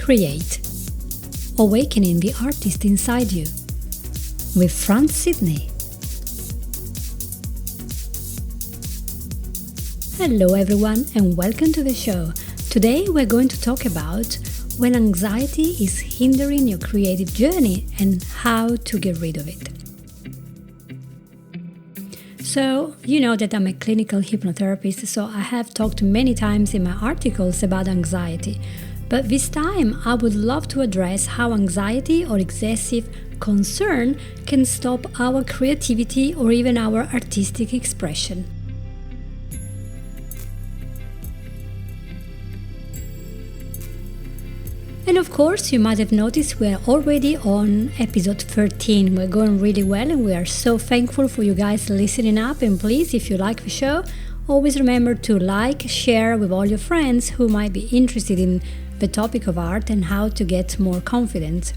Create. Awakening the artist inside you with Franz, Sidney. Hello everyone and welcome to the show. Today we're going to talk about when anxiety is hindering your creative journey and how to get rid of it. So, you know that I'm a clinical hypnotherapist, so I have talked many times in my articles about anxiety. But this time, I would love to address how anxiety or excessive concern can stop our creativity or even our artistic expression. And of course, you might have noticed we're already on episode 13. We're going really well and we are so thankful for you guys listening up. And please, if you like the show, always remember to like, share with all your friends who might be interested in the topic of art and how to get more confident.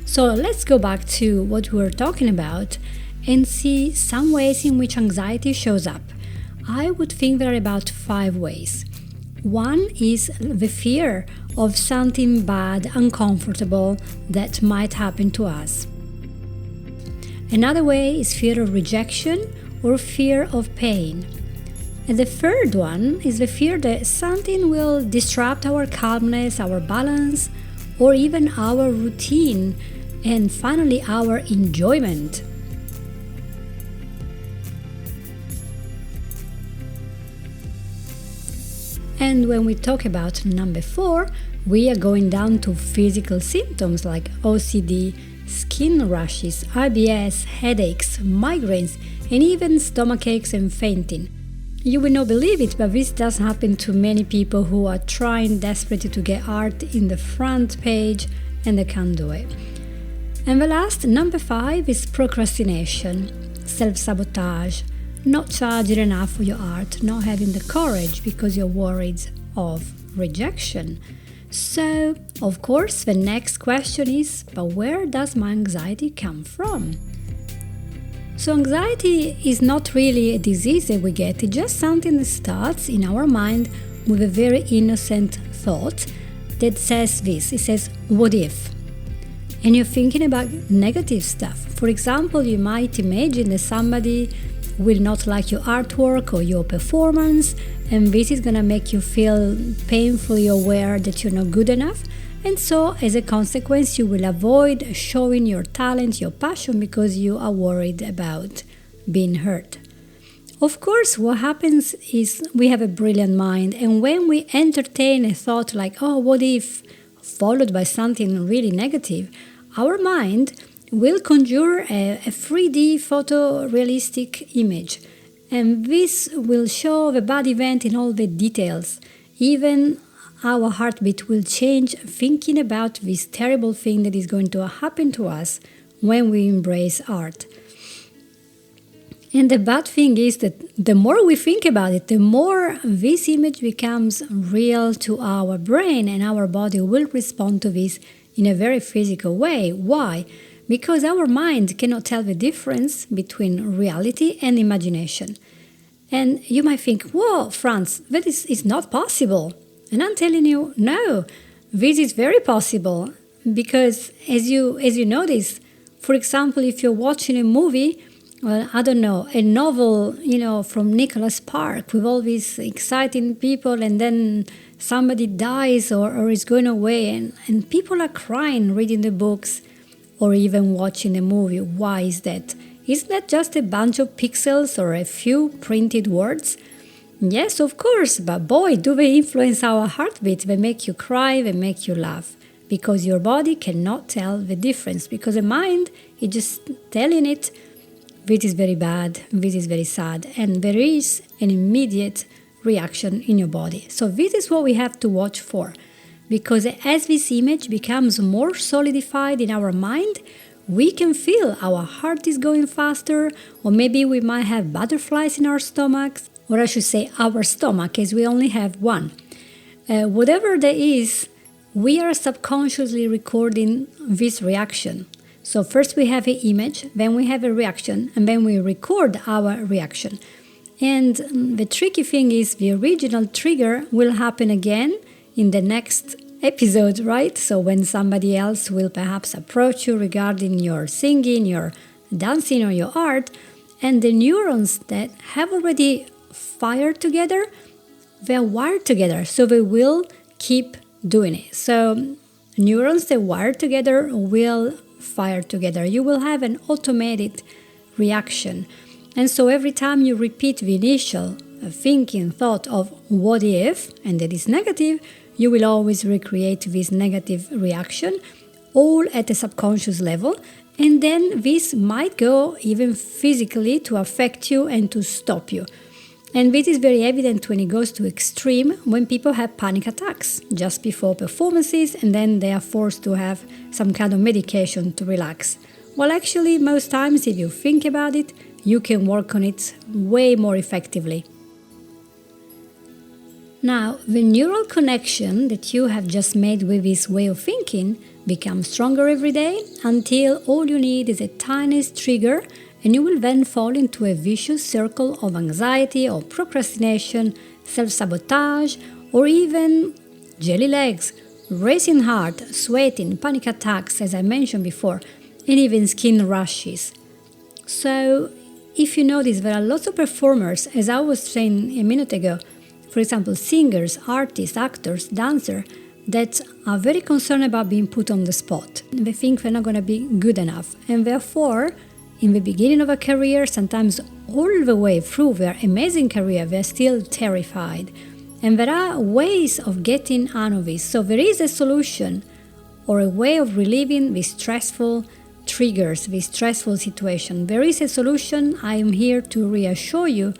So let's go back to what we were talking about and see some ways in which anxiety shows up. I would think there are about 5 ways. One is the fear of something bad, uncomfortable that might happen to us. Another way is fear of rejection or fear of pain. And the third one is the fear that something will disrupt our calmness, our balance, or even our routine, and finally our enjoyment. And when we talk about number 4, we are going down to physical symptoms like OCD, skin rashes, IBS, headaches, migraines, and even stomach aches and fainting. You will not believe it, but this does happen to many people who are trying desperately to get art in the front page and they can't do it. And the last, number 5, is procrastination, self-sabotage, not charging enough for your art, not having the courage because you're worried of rejection. So, of course, the next question is, but where does my anxiety come from? So anxiety is not really a disease that we get, it's just something that starts in our mind with a very innocent thought that says this, it says, what if? And you're thinking about negative stuff. For example, you might imagine that somebody will not like your artwork or your performance, and this is going to make you feel painfully aware that you're not good enough. And so, as a consequence, you will avoid showing your talent, your passion, because you are worried about being hurt. Of course, what happens is we have a brilliant mind, and when we entertain a thought like, oh, what if, followed by something really negative, our mind will conjure a 3D photorealistic image, and this will show the bad event in all the details. Even our heartbeat will change thinking about this terrible thing that is going to happen to us when we embrace art. And the bad thing is that the more we think about it, the more this image becomes real to our brain, and our body will respond to this in a very physical way. Why? Because our mind cannot tell the difference between reality and imagination. And you might think, whoa, Franz, that is not possible. And I'm telling you, no, this is very possible. Because as you notice, for example, if you're watching a movie, well, I don't know, a novel, from Nicholas Sparks with all these exciting people, and then somebody dies or is going away, and people are crying reading the books or even watching a movie. Why is that? Isn't that just a bunch of pixels or a few printed words? Yes, of course, but boy, do they influence our heartbeat. They make you cry, they make you laugh, because your body cannot tell the difference, because the mind is just telling it, this is very bad, this is very sad, and there is an immediate reaction in your body. So this is what we have to watch for, because as this image becomes more solidified in our mind, we can feel our heart is going faster, or maybe we might have butterflies in our stomachs, or I should say our stomach, as we only have one. Whatever that is, we are subconsciously recording this reaction. So first we have an image, then we have a reaction, and then we record our reaction. And the tricky thing is the original trigger will happen again in the next episode, right? So when somebody else will perhaps approach you regarding your singing, your dancing, or your art, and the neurons that have already fired together, they're wired together, so they will keep doing it. So neurons that wire together will fire together. You will have an automated reaction. And so every time you repeat the initial thinking thought of what if, and that is negative, you will always recreate this negative reaction, all at a subconscious level. And then this might go even physically to affect you and to stop you. And this is very evident when it goes to extreme, when people have panic attacks just before performances, and then they are forced to have some kind of medication to relax. Well, actually, most times, if you think about it, you can work on it way more effectively. Now, the neural connection that you have just made with this way of thinking becomes stronger every day until all you need is a tiniest trigger, and you will then fall into a vicious circle of anxiety or procrastination, self-sabotage, or even jelly legs, racing heart, sweating, panic attacks, as I mentioned before, and even skin rashes. So, if you notice, there are lots of performers, as I was saying a minute ago, for example, singers, artists, actors, dancers, that are very concerned about being put on the spot. They think they're not going to be good enough, and therefore, in the beginning of a career, sometimes all the way through their amazing career, they're still terrified. And there are ways of getting out of this. So there is a solution or a way of relieving these stressful triggers, this stressful situation. There is a solution. I am here to reassure you.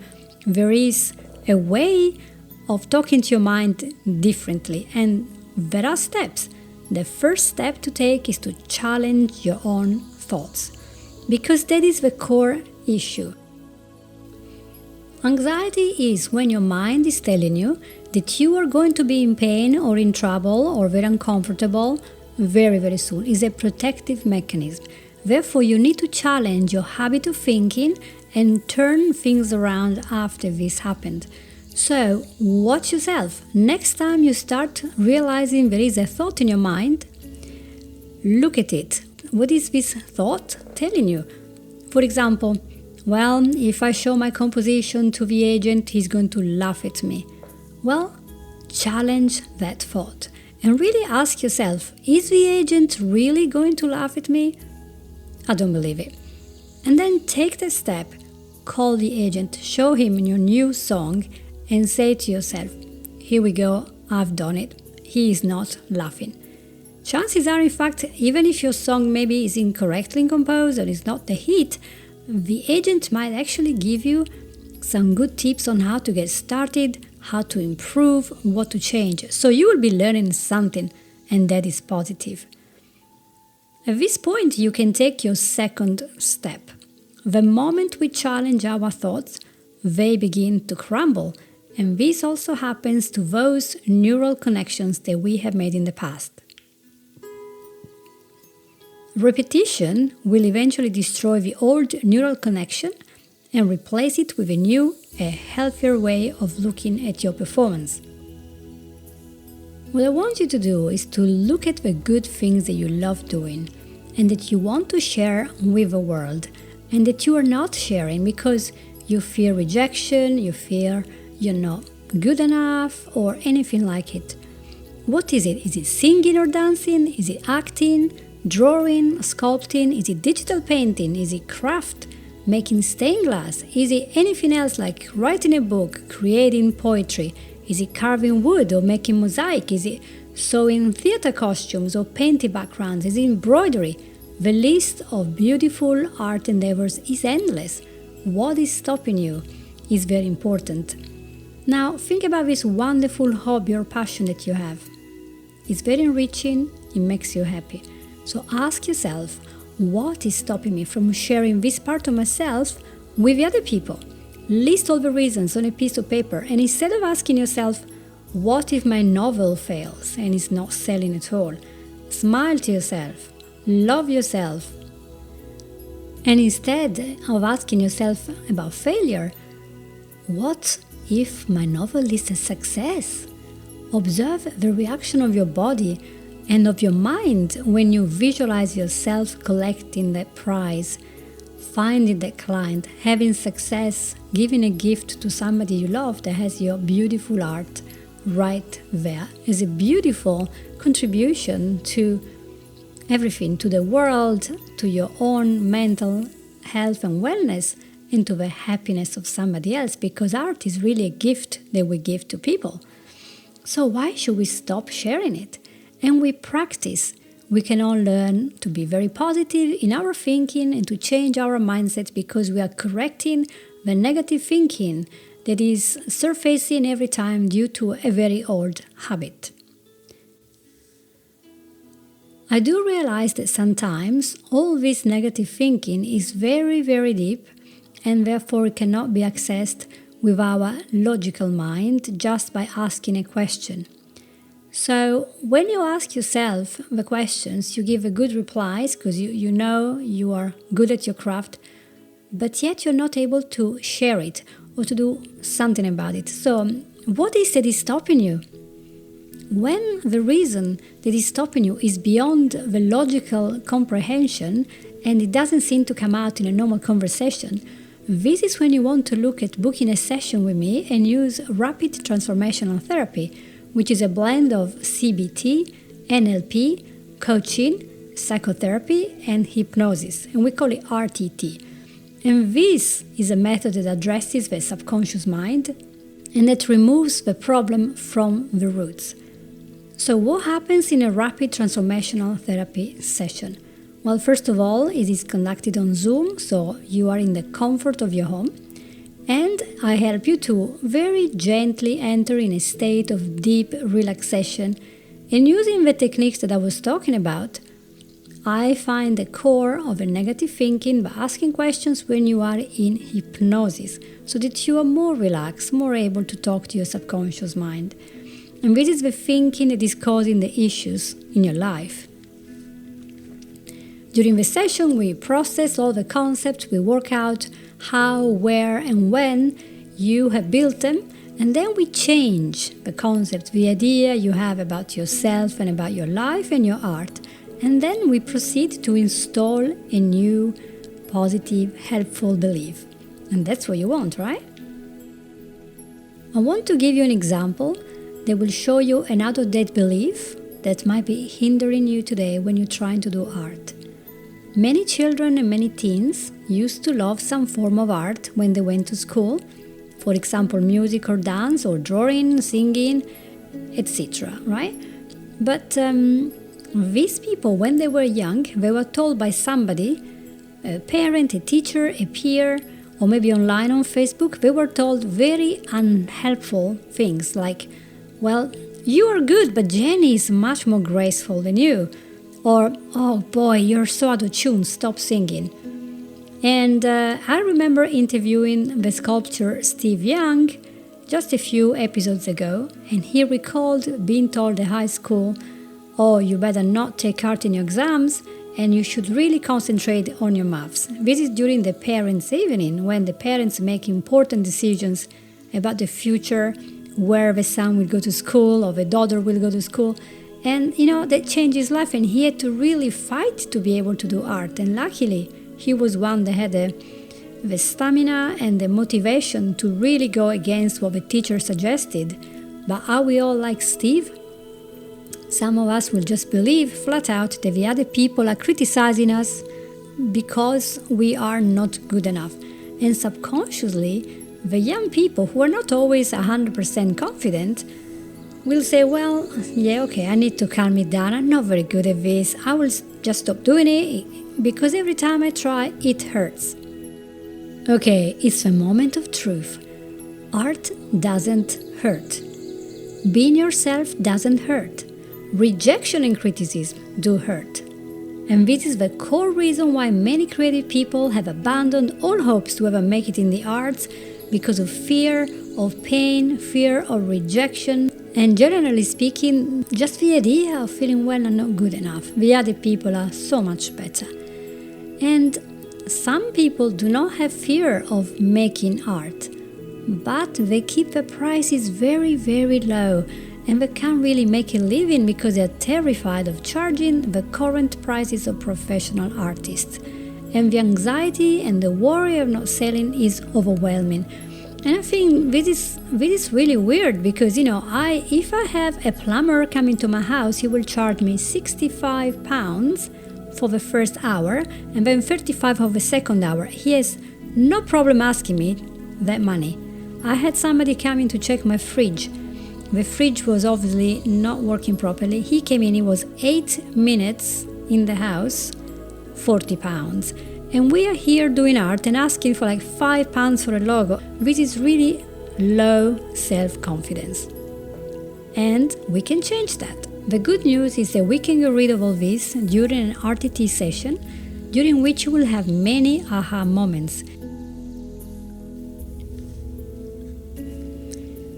There is a way of talking to your mind differently. And there are steps. The first step to take is to challenge your own thoughts, because that is the core issue. Anxiety is when your mind is telling you that you are going to be in pain or in trouble or very uncomfortable very, very soon. It's a protective mechanism. Therefore, you need to challenge your habit of thinking and turn things around after this happened. So, watch yourself. Next time you start realizing there is a thought in your mind, look at it. What is this thought telling you? For example, well, if I show my composition to the agent, he's going to laugh at me. Well, challenge that thought and really ask yourself, is the agent really going to laugh at me? I don't believe it. And then take the step, call the agent, show him your new song, and say to yourself, here we go, I've done it. He is not laughing. Chances are, in fact, even if your song maybe is incorrectly composed or is not the hit, the agent might actually give you some good tips on how to get started, how to improve, what to change. So you will be learning something, and that is positive. At this point, you can take your second step. The moment we challenge our thoughts, they begin to crumble, and this also happens to those neural connections that we have made in the past. Repetition will eventually destroy the old neural connection and replace it with a new, a healthier way of looking at your performance. What I want you to do is to look at the good things that you love doing and that you want to share with the world, and that you are not sharing because you fear rejection, you fear you're not good enough, or anything like it. What is it? Is it singing or dancing? Is it acting? Drawing, sculpting? Is it digital painting? Is it craft? Making stained glass? Is it anything else like writing a book, creating poetry? Is it carving wood or making mosaic? Is it sewing theater costumes or painting backgrounds? Is it embroidery? The list of beautiful art endeavors is endless. What is stopping you is very important. Now think about this wonderful hobby or passion that you have. It's very enriching, it makes you happy. So ask yourself, what is stopping me from sharing this part of myself with the other people? List all the reasons on a piece of paper, and instead of asking yourself, what if my novel fails and is not selling at all? Smile to yourself, love yourself. And instead of asking yourself about failure, what if my novel is a success? Observe the reaction of your body and of your mind when you visualize yourself collecting that prize, finding that client, having success, giving a gift to somebody you love that has your beautiful art right there as a beautiful contribution to everything, to the world, to your own mental health and wellness, and to the happiness of somebody else, because art is really a gift that we give to people. So why should we stop sharing it? And we practice. We can all learn to be very positive in our thinking and to change our mindset, because we are correcting the negative thinking that is surfacing every time due to a very old habit. I do realize that sometimes all this negative thinking is very, very deep, and therefore it cannot be accessed with our logical mind just by asking a question. So when you ask yourself the questions, you give a good replies because you know you are good at your craft, but yet you're not able to share it or to do something about it. So what is that is stopping you? When the reason that is stopping you is beyond the logical comprehension and it doesn't seem to come out in a normal conversation, this is when you want to look at booking a session with me and use rapid transformational therapy, which is a blend of CBT, NLP, coaching, psychotherapy, and hypnosis, and we call it RTT. And this is a method that addresses the subconscious mind and that removes the problem from the roots. So what happens in a rapid transformational therapy session? Well, first of all, it is conducted on Zoom, so you are in the comfort of your home. And I help you to very gently enter in a state of deep relaxation. And using the techniques that I was talking about, I find the core of a negative thinking by asking questions when you are in hypnosis, so that you are more relaxed, more able to talk to your subconscious mind. And this is the thinking that is causing the issues in your life. During the session, we process all the concepts, we work out how, where, and when you have built them, and then we change the concept, the idea you have about yourself and about your life and your art, and then we proceed to install a new, positive, helpful belief. And that's what you want, right? I want to give you an example that will show you an out-of-date belief that might be hindering you today when you're trying to do art. Many children and many teens used to love some form of art when they went to school, for example, music or dance or drawing, singing, etc., right? But these people, when they were young, they were told by somebody, a parent, a teacher, a peer, or maybe online on Facebook, they were told very unhelpful things like, well, you are good, but Jenny is much more graceful than you. Or, oh boy, you're so out of tune, stop singing. And I remember interviewing the sculptor Steve Young just a few episodes ago, and he recalled being told at high school, oh, you better not take art in your exams, and you should really concentrate on your maths. This is during the parents' evening, when the parents make important decisions about the future, where the son will go to school or the daughter will go to school. And, that changed his life, and he had to really fight to be able to do art. And luckily, he was one that had the stamina and the motivation to really go against what the teacher suggested. But are we all like Steve? Some of us will just believe flat out that the other people are criticizing us because we are not good enough. And subconsciously, the young people who are not always 100% confident will say, well, yeah, okay, I need to calm it down. I'm not very good at this. I will just stop doing it because every time I try, it hurts. Okay, it's a moment of truth. Art doesn't hurt. Being yourself doesn't hurt. Rejection and criticism do hurt. And this is the core reason why many creative people have abandoned all hopes to ever make it in the arts, because of fear of pain, fear of rejection, and generally speaking, just the idea of feeling well and not good enough. The other people are so much better. And some people do not have fear of making art, but they keep the prices very, very low. and they can't really make a living because they're terrified of charging the current prices of professional artists. And the anxiety and the worry of not selling is overwhelming. And I think this is really weird because, if I have a plumber coming to my house, he will charge me £65 for the first hour and then 35 for the second hour. He has no problem asking me that money. I had somebody coming to check my fridge. The fridge was obviously not working properly. He came in, it was 8 minutes in the house, £40. And we are here doing art and asking for like £5 for a logo. This is really low self-confidence. And we can change that. The good news is that we can get rid of all this during an RTT session, during which you will have many aha moments.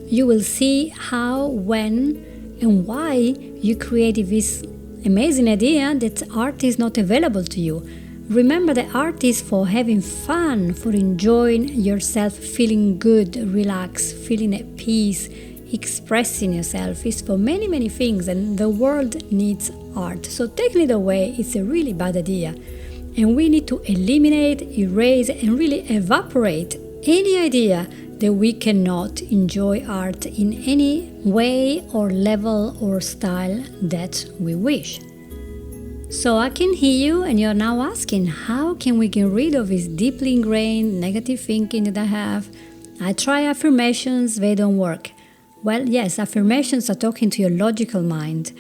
You will see how, when, and why you created this amazing idea that art is not available to you. Remember that art is for having fun, for enjoying yourself, feeling good, relaxed, feeling at peace, expressing yourself. It's for many, many things, and the world needs art. So taking it away is a really bad idea. And we need to eliminate, erase, and really evaporate any idea that we cannot enjoy art in any way or level or style that we wish. So I can hear you and you're now asking, how can we get rid of this deeply ingrained negative thinking that I have? I try affirmations, they don't work. Well, yes, affirmations are talking to your logical mind.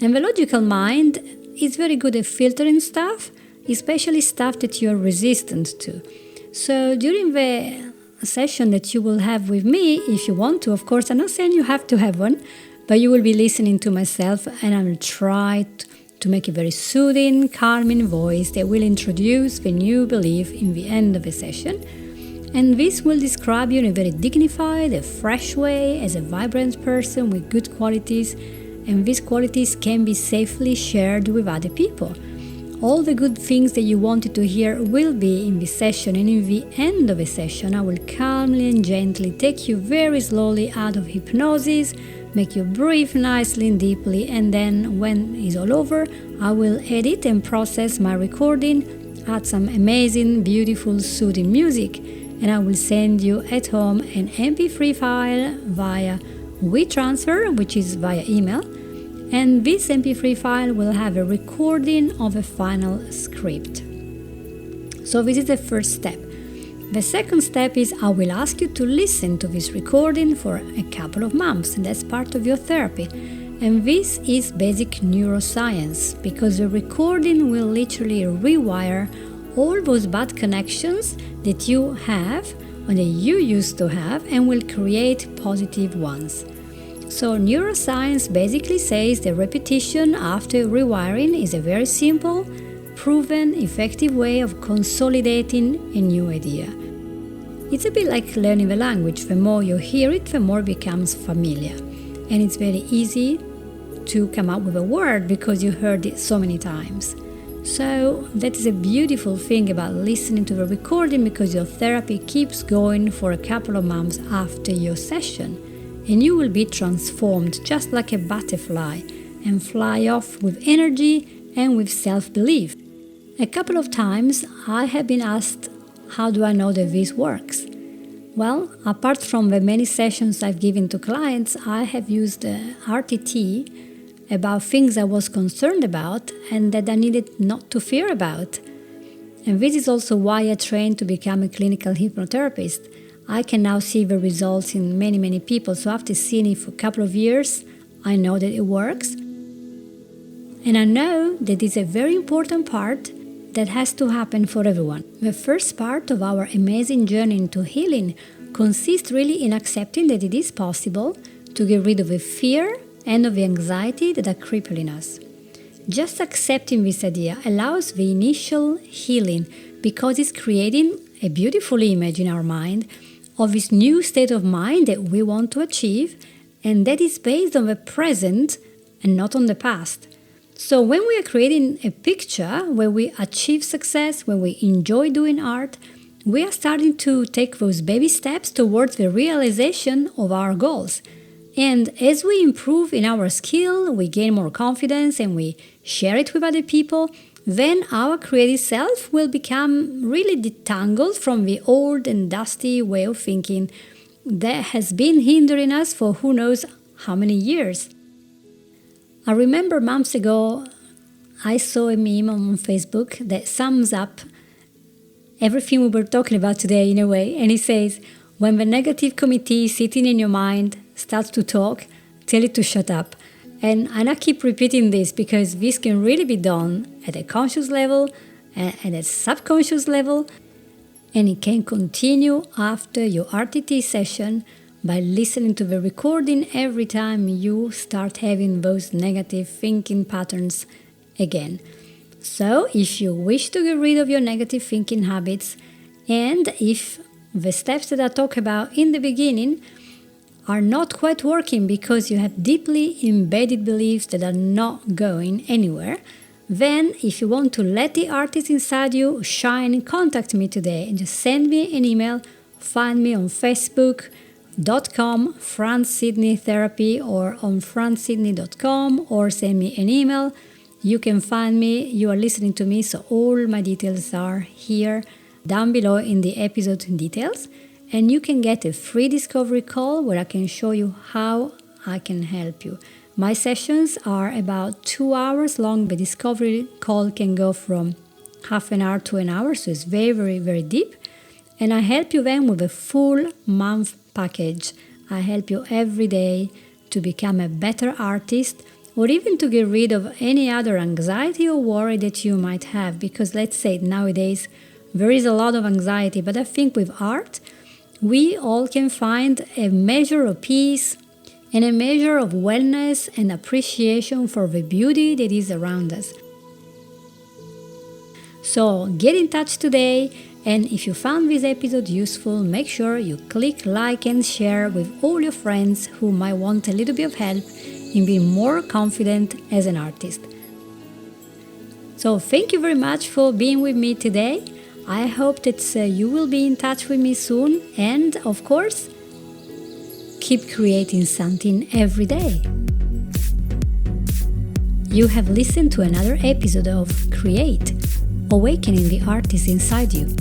And the logical mind is very good at filtering stuff, especially stuff that you're resistant to. So during the session that you will have with me, if you want to, of course, I'm not saying you have to have one, but you will be listening to myself and I will try to make a very soothing, calming voice that will introduce the new belief in the end of the session. And this will describe you in a very dignified, a fresh way as a vibrant person with good qualities, and these qualities can be safely shared with other people. All the good things that you wanted to hear will be in this session, and in the end of the session I will calmly and gently take you very slowly out of hypnosis, make you breathe nicely and deeply, and then when it's all over, I will edit and process my recording, add some amazing, beautiful, soothing music, and I will send you at home an MP3 file via WeTransfer, which is via email, and this MP3 file will have a recording of a final script. So this is the first step. The second step is I will ask you to listen to this recording for a couple of months, and that's part of your therapy. And this is basic neuroscience, because the recording will literally rewire all those bad connections that you have or that you used to have and will create positive ones. So neuroscience basically says that repetition after rewiring is a very simple, proven, effective way of consolidating a new idea. It's a bit like learning a language. The more you hear it, the more it becomes familiar. And it's very easy to come up with a word because you heard it so many times. So that is a beautiful thing about listening to the recording, because your therapy keeps going for a couple of months after your session. And you will be transformed just like a butterfly and fly off with energy and with self-belief. A couple of times I have been asked, how do I know that this works? Well, apart from the many sessions I've given to clients, I have used RTT about things I was concerned about and that I needed not to fear about. And this is also why I trained to become a clinical hypnotherapist. I can now see the results in many, many people. So after seeing it for a couple of years, I know that it works. And I know that it's a very important part that has to happen for everyone. The first part of our amazing journey into healing consists really in accepting that it is possible to get rid of the fear and of the anxiety that are crippling us. Just accepting this idea allows the initial healing, because it's creating a beautiful image in our mind of this new state of mind that we want to achieve, and that is based on the present and not on the past. So when we are creating a picture where we achieve success, where we enjoy doing art, we are starting to take those baby steps towards the realization of our goals. And as we improve in our skill, we gain more confidence and we share it with other people, then our creative self will become really detangled from the old and dusty way of thinking that has been hindering us for who knows how many years. I remember months ago, I saw a meme on Facebook that sums up everything we were talking about today in a way, and it says, when the negative committee sitting in your mind starts to talk, tell it to shut up. And I keep repeating this because this can really be done at a conscious level, at a subconscious level, and it can continue after your RTT session by listening to the recording every time you start having those negative thinking patterns again. So if you wish to get rid of your negative thinking habits, and if the steps that I talk about in the beginning are not quite working because you have deeply embedded beliefs that are not going anywhere, then if you want to let the artist inside you shine, contact me today and just send me an email. Find me on facebook.com Franz Sidney Therapy or on franzsidney.com, or send me an email. You can find me, you are listening to me, so all my details are here down below in the episode details. And you can get a free discovery call where I can show you how I can help you. My sessions are about 2 hours long. The discovery call can go from half an hour to an hour, so it's very, very, very deep. And I help you then with a full month package. I help you every day to become a better artist, or even to get rid of any other anxiety or worry that you might have. Because let's say nowadays there is a lot of anxiety, but I think with art, we all can find a measure of peace and a measure of wellness and appreciation for the beauty that is around us. So get in touch today, and if you found this episode useful, make sure you click like and share with all your friends who might want a little bit of help in being more confident as an artist. So thank you very much for being with me today. I hope that you will be in touch with me soon, and of course, keep creating something every day. You have listened to another episode of Create, Awakening the Artist Inside You.